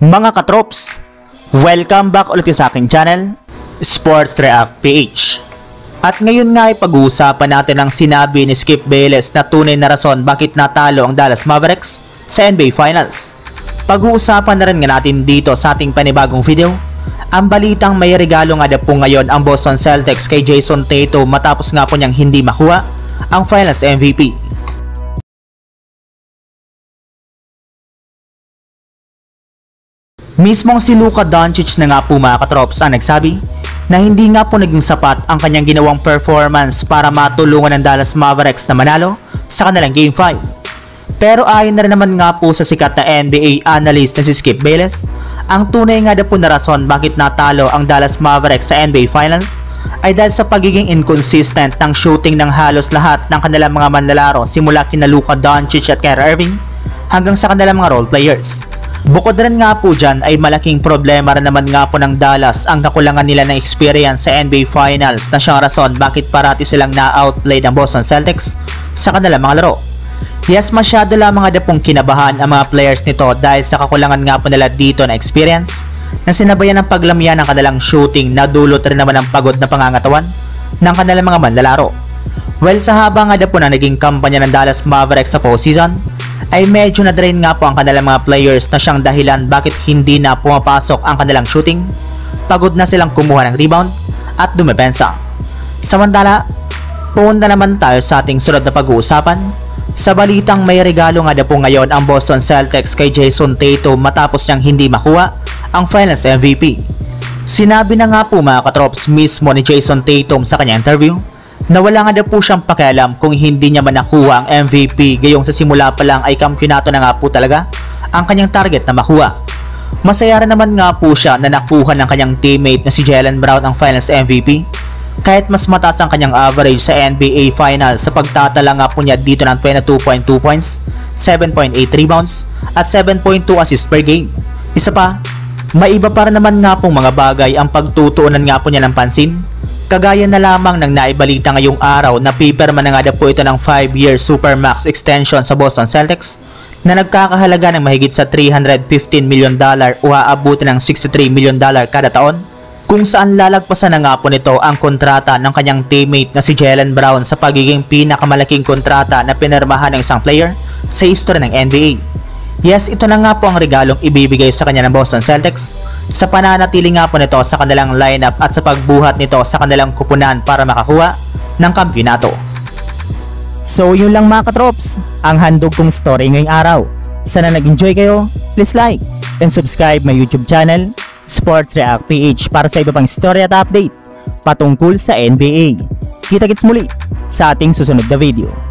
Mga katrops, welcome back ulit sa aking channel, Sports React PH. At ngayon nga ay pag-uusapan natin ang sinabi ni Skip Bayless na tunay na rason bakit natalo ang Dallas Mavericks sa NBA Finals. Pag-uusapan na rin nga natin dito sa ating panibagong video ang balitang may regalo nga po ngayon ang Boston Celtics kay Jayson Tatum matapos nga po niyang hindi makuha ang Finals MVP. Mismong si Luka Doncic na nga po mga katrops ang nagsabi na hindi nga po naging sapat ang kanyang ginawang performance para matulungan ng Dallas Mavericks na manalo sa kanilang Game 5. Pero ayon na rin naman nga po sa sikat na NBA analyst na si Skip Bayless, ang tunay nga po na rason bakit natalo ang Dallas Mavericks sa NBA Finals ay dahil sa pagiging inconsistent ng shooting ng halos lahat ng kanilang mga manlalaro simula kina Luka Doncic at Kyrie Irving hanggang sa kanilang mga role players. Bukod rin nga po dyan ay malaking problema rin naman nga po ng Dallas ang kakulangan nila ng experience sa NBA Finals na siyang rason bakit parati silang na-outplay ng Boston Celtics sa kanilang mga laro. Yes, masyado lamang nga pong kinabahan ang mga players nito dahil sa kakulangan nga po nila dito na experience na sinabayan ng paglamya ng kanilang shooting na dulot rin naman ng pagod na pangangatawan ng kanilang mga manlalaro. Well, sa haba nga po na naging kampanya ng Dallas Mavericks sa postseason, ay medyo na-drain nga po ang kanilang mga players na siyang dahilan bakit hindi na pumapasok ang kanilang shooting, pagod na silang kumuha ng rebound at dumepensa. Samantala, punta naman tayo sa ating sunod na pag-uusapan sa balitang may regalo nga po ngayon ang Boston Celtics kay Jayson Tatum matapos niyang hindi makuha ang Finals MVP. Sinabi na nga po mga katrops mismo ni Jayson Tatum sa kanyang interview na wala nga po siyang pakialam kung hindi niya man nakuha ang MVP gayong sa simula pa lang ay kampyonato na nga po talaga ang kanyang target na makuha. Masaya rin naman nga po siya na nakuha ng kanyang teammate na si Jaylen Brown ang Finals MVP kahit mas mataas ang kanyang average sa NBA Finals sa pagtatala nga po niya dito ng 22.2 points, 7.8 rebounds at 7.2 assists per game. Isa pa, may iba pa rin naman nga pong mga bagay ang pagtutuunan nga po niya ng pansin. Kagaya na lamang ng naibalita ngayong araw na pipirma na nga po ito ng 5-year Supermax extension sa Boston Celtics na nagkakahalaga ng mahigit sa $315 million o aabutin ng $63 million kada taon, kung saan lalagpasan na nga po nito ang kontrata ng kanyang teammate na si Jaylen Brown sa pagiging pinakamalaking kontrata na pinirmahan ng isang player sa history ng NBA. Yes, ito na nga po ang regalong ibibigay sa kanya ng Boston Celtics sa pananatili nga po nito sa kanilang lineup at sa pagbuhat nito sa kanilang kupunan para makakuha ng kampyonato. So yun lang mga katrops, ang handog kong story ngayong araw. Sana nag-enjoy kayo, please like and subscribe my YouTube channel, Sports React PH, para sa iba pang story at update patungkol sa NBA. Kita-kits muli sa ating susunod na video.